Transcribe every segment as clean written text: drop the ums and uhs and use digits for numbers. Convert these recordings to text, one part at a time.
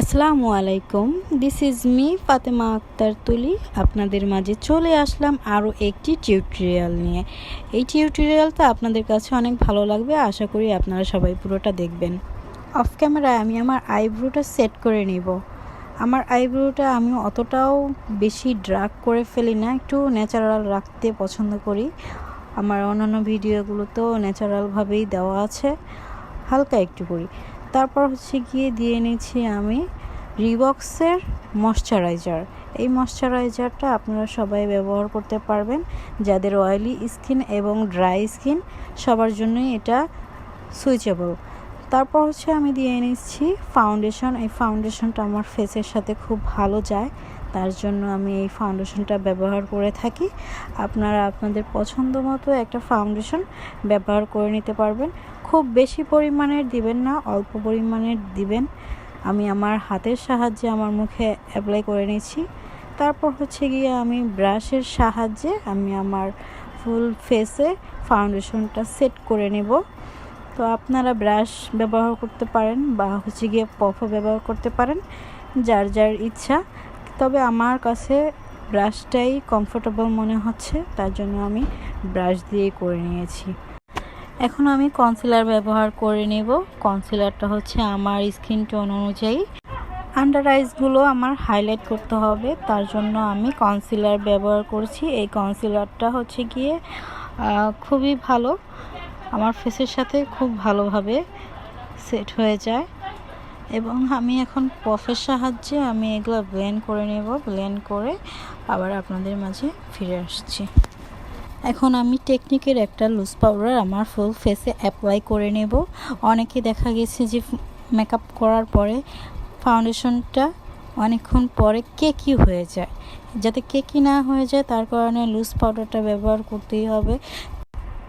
আসসালামু আলাইকুম, this is me Fatema Akter Tuli. আপনাদের মাঝে চলে আসলাম আরও একটি টিউটোরিয়াল নিয়ে। এই টিউটোরিয়ালটা আপনাদের কাছে অনেক ভালো লাগবে, আশা করি আপনারা সবাই পুরোটা দেখবেন। অফ ক্যামেরায় আমি আমার আইব্রোটা সেট করে নিব। আমার আইব্রোটা আমি অতটাও বেশি ড্রাগ করে ফেলি না, একটু ন্যাচারাল রাখতে পছন্দ করি। আমার অন্যান্য ভিডিওগুলোতেও ন্যাচারালভাবেই দেওয়া আছে, হালকা একটু করি। তারপর গিয়ে দিয়ে নিচ্ছি আমি রিবক্সের ময়শ্চারাইজার। এই ময়শ্চারাইজারটা আপনারা সবাই ব্যবহার করতে পারবেন, যাদের অয়েলি স্কিন এবং ড্রাই স্কিন সবার জন্যই এটা সুইচেবল। তারপর আমি দিয়ে নিচ্ছি ফাউন্ডেশন। এই ফাউন্ডেশনটা আমার ফেসের সাথে খুব ভালো যায়, তার জন্য আমি এই ফাউন্ডেশনটা ব্যবহার করে থাকি। আপনারা আপনাদের পছন্দ মতো একটা ফাউন্ডেশন ব্যবহার করে নিতে পারবেন। খুব বেশি পরিমাণের দিবেন না, অল্প পরিমাণের দিবেন। আমি আমার হাতের সাহায্যে আমার মুখে অ্যাপ্লাই করে নিচ্ছি। তারপর গিয়ে আমি ব্রাশের সাহায্যে আমি আমার ফুল ফেসে ফাউন্ডেশনটা সেট করে নেব। তো আপনারা ব্রাশ ব্যবহার করতে পারেন বা গিয়ে পফও ব্যবহার করতে পারেন, যার যার ইচ্ছা। তবে আমার কাছে ব্রাশটাই কমফোর্টেবল মনে হচ্ছে, তার জন্য আমি ব্রাশ দিয়ে করে নিয়েছি। এখন আমি কনসিলার ব্যবহার করে নেব। কনসিলারটা আমার স্কিন টোন অনুযায়ী। আন্ডার আইসগুলো আমার হাইলাইট করতে হবে, তার জন্য আমি কনসিলার ব্যবহার করছি। এই কনসিলারটা গিয়ে খুবই ভালো, আমার ফেসের সাথে খুব ভালোভাবে সেট হয়ে যায়। এবং আমি এখন পফের সাহায্যে আমি এগুলো ব্লেন্ড করে নেব। ব্লেন্ড করে আবার আপনাদের মাঝে ফিরে আসছি। এখন আমি টেকনিকের একটা লুজ পাউডার আমার ফুল ফেসে অ্যাপ্লাই করে নেব। অনেকে দেখা গেছে যে মেকআপ করার পরে ফাউন্ডেশনটা অনেকক্ষণ পরে কেকি হয়ে যায়। যাতে কেকি না হয়ে যায় তার কারণে লুজ পাউডারটা ব্যবহার করতেই হবে।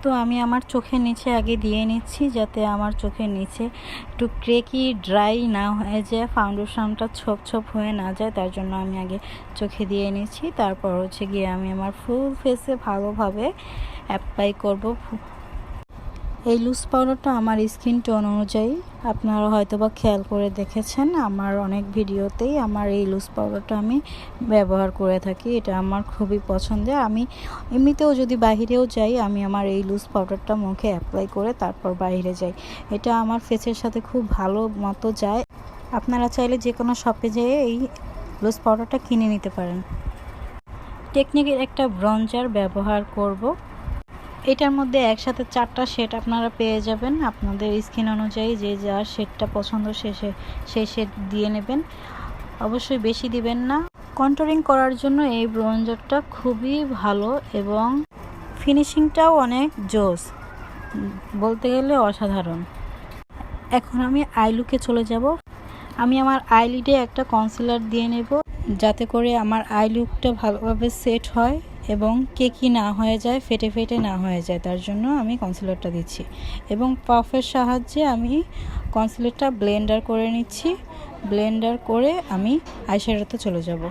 তো আমি আমার চোখের নিচে আগে দিয়ে নিচ্ছি, যাতে আমার চোখের নিচে একটু ক্রেকি ড্রাই না হয়ে যায়, ফাউন্ডেশনটা ছোপ ছোপ হয়ে না যায়, তার জন্য আমি আগে চোখে দিয়ে নিচ্ছি। তারপর গিয়ে আমি আমার ফুল ফেসে ভালোভাবে অ্যাপ্লাই করব। এই লুজ পাউডারটা আমার স্কিন টোন অনুযায়ী, আপনারা হয়তো বা খেয়াল করে দেখেছেন আমার অনেক ভিডিওতেই আমার এই লুজ পাউডারটা আমি ব্যবহার করে থাকি। এটা আমার খুবই পছন্দের। আমি এমনিতেও যদি বাইরেও যাই আমি আমার এই লুজ পাউডারটা মুখে অ্যাপ্লাই করে তারপর বাইরে যাই। এটা আমার ফেসের সাথে খুব ভালো মতো যায়। আপনারা চাইলে যে কোনো শপে যেয়ে এই লুজ পাউডারটা কিনে নিতে পারেন। টেকনিকের একটা ব্রঞ্জার ব্যবহার করব। এটার মধ্যে একসাথে 4টা শেড আপনারা পেয়ে যাবেন। আপনাদের স্কিন অনুযায়ী যে যার শেডটা পছন্দ সেই শেড দিয়ে নেবেন, অবশ্যই বেশি দিবেন না। কন্টুরিং করার জন্য এই ব্রঞ্জারটা খুবই ভালো এবং ফিনিশিংটাও অনেক জোস, বলতে গেলে অসাধারণ। এখন আমি আই লুকে চলে যাব। আমি আমার আইলিডে একটা কনসিলার দিয়ে নেব, যাতে করে আমার আই লুকটা ভালোভাবে সেট হয় এবং কেকি না হয়ে যায়, ফেটে ফেটে না হয়ে যায়, তার জন্য আমি কনসিলারটা দিচ্ছি। এবং পাফের সাহায্যে আমি কনসিলারটা ব্লেন্ডার করে নিচ্ছি। ব্লেন্ডার করে আমি আইশ্যাডোতে চলে যাব।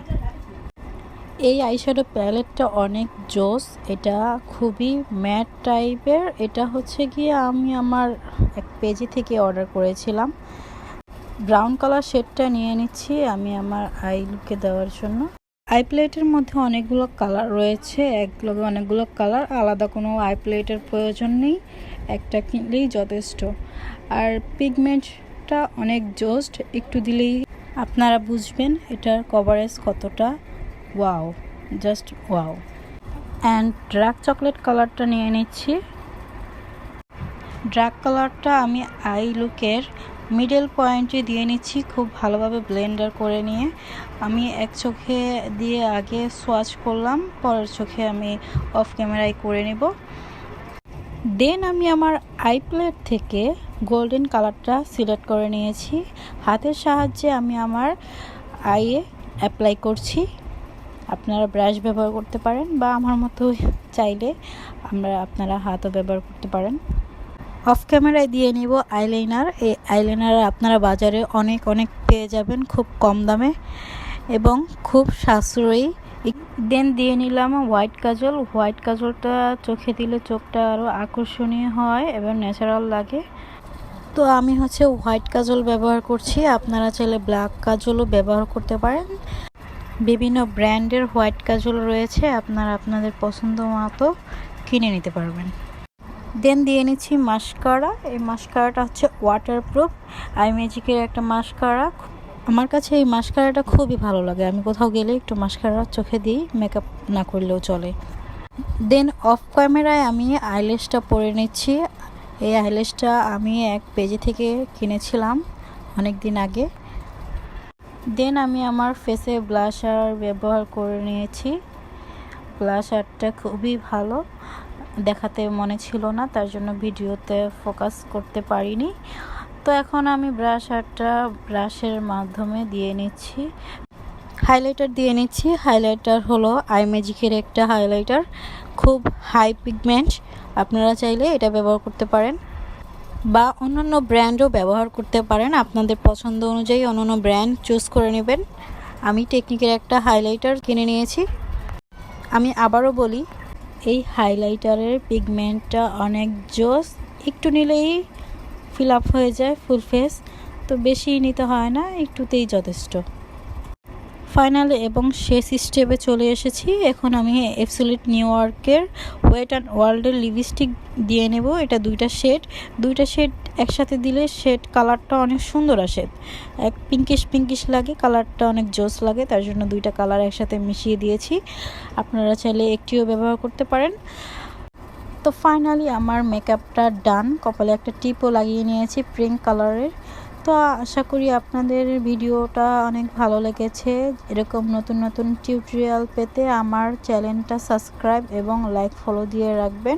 এই আইশ্যাডো প্যালেটটা অনেক জোস, এটা খুবই ম্যাট টাইপের। এটা গিয়ে আমি আমার এক পেজে থেকে অর্ডার করেছিলাম। ব্রাউন কালার শেডটা নিয়ে নিচ্ছি আমি আমার আই লুকে দেওয়ার জন্য। আই প্লেটের মধ্যে অনেকগুলো কালার রয়েছে, একলগে অনেকগুলো কালার, আলাদা কোনো আই প্লেটের প্রয়োজন নেই, একটা কিনলেই যথেষ্ট। আর পিগমেন্টটা অনেক জোস্ট, একটু দিলেই আপনারা বুঝবেন এটার কভারেজ কতটা wow, just wow. And dark chocolate কালারটা নিয়ে নিচ্ছি। ডার্ক কালারটা আমি আই লুকের মিডল পয়েন্টে দিয়ে নিচ্ছি, খুব ভালোভাবে ব্লেন্ডার করে নিয়ে। আমি এক চোখে দিয়ে আগে সোয়াচ করলাম, পরের চোখে আমি অফ ক্যামেরায় করে নেব। দেন আমি আমার আই প্লেট থেকে গোল্ডেন কালারটা সিলেক্ট করে নিয়েছি। হাতের সাহায্যে আমি আমার আইয়ে অ্যাপ্লাই করছি। আপনারা ব্রাশ ব্যবহার করতে পারেন বা আমার মতো চাইলে আপনারা হাতও ব্যবহার করতে পারেন। অফ ক্যামেরায় দিয়ে নিব আইলাইনার। এই আইলাইনার আপনারা বাজারে অনেক পেয়ে যাবেন খুব কম দামে এবং খুব সাশ্রয়ী। দেন দিয়ে নিলাম হোয়াইট কাজল। হোয়াইট কাজলটা চোখে দিলে চোখটা আরও আকর্ষণীয় হয় এবং ন্যাচারাল লাগে। তো আমি হচ্ছে হোয়াইট কাজল ব্যবহার করছি, আপনারা চাইলে ব্ল্যাক কাজলও ব্যবহার করতে পারেন। বিভিন্ন ব্র্যান্ডের হোয়াইট কাজল রয়েছে, আপনারা আপনাদের পছন্দ মতো কিনে নিতে পারবেন। দেন দিয়ে নিচ্ছি মাস্কারা। এই মাস্কারাটা হচ্ছে ওয়াটারপ্রুফ আই ম্যাজিকের একটা মাস্কারা। আমার কাছে এই মাস্কারাটা খুবই ভালো লাগে, আমি কোথাও গেলে একটু মাস্কারা চোখে দিই, মেকআপ না করলেও চলে। দেন অফ ক্যামেরায় আমি আইল্যাশটা পরে নিচ্ছি। এই আইল্যাশটা আমি এক পেজে থেকে কিনেছিলাম অনেক দিন আগে। দেন আমি আমার ফেসে ব্লাশার ব্যবহার করে নিয়েছি। ব্লাশারটা খুবই ভালো, দেখাতে মনে ছিল না, তার জন্য ভিডিওতে ফোকাস করতে পারিনি। তো এখন আমি ব্রাশের মাধ্যমে দিয়ে নিচ্ছি। হাইলাইটার দিয়ে নিচ্ছি। হাইলাইটার হলো আই ম্যাজিকের একটা হাইলাইটার, খুব হাই পিগমেন্ট। আপনারা চাইলে এটা ব্যবহার করতে পারেন বা অন্যান্য ব্র্যান্ডও ব্যবহার করতে পারেন, আপনাদের পছন্দ অনুযায়ী অন্যান্য ব্র্যান্ড চুজ করে নেবেন। আমি টেকনিকের একটা হাইলাইটার কিনে নিয়েছি। আমি আবারও বলি, এই হাইলাইটারের পিগমেন্টটা অনেক জোস, একটু নিলেই ফিল আপ হয়ে যায় ফুল ফেস, তো বেশি নিতে হয় না, একটুতেই যথেষ্ট। ফাইনাল এবং শেষ স্টেপে চলে এসেছি। এখন আমি অ্যাবসলিউট নিউ ইয়র্কের ওয়েট অ্যান্ড ওয়ার্ল্ডের লিপস্টিক দিয়ে নেব। এটা দুইটা শেড একসাথে দিলে শেড কালারটা অনেক সুন্দর আসে, এক পিঙ্কিশ লাগে, কালারটা অনেক জোস লাগে, তার জন্য দুইটা কালার একসাথে মিশিয়ে দিয়েছি। আপনারা চাইলে একটিও ব্যবহার করতে পারেন। তো ফাইনালি আমার মেকআপটা ডান। কপালে একটা টিপও লাগিয়ে নিয়েছি পিঙ্ক কালারের। তো আশা করি আপনাদের ভিডিওটা অনেক ভালো লেগেছে। এরকম নতুন টিউটোরিয়াল পেতে আমার চ্যানেলটা সাবস্ক্রাইব এবং লাইক ফলো দিয়ে রাখবেন।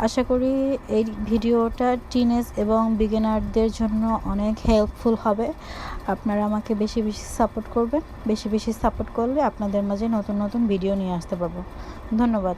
আশা করি এই ভিডিওটা টিনেজ এবং বিগিনারদের জন্য অনেক হেল্পফুল হবে। আপনারা আমাকে বেশি সাপোর্ট করবেন। বেশি সাপোর্ট করলে আপনাদের মাঝে নতুন ভিডিও নিয়ে আসতে পারবো। ধন্যবাদ।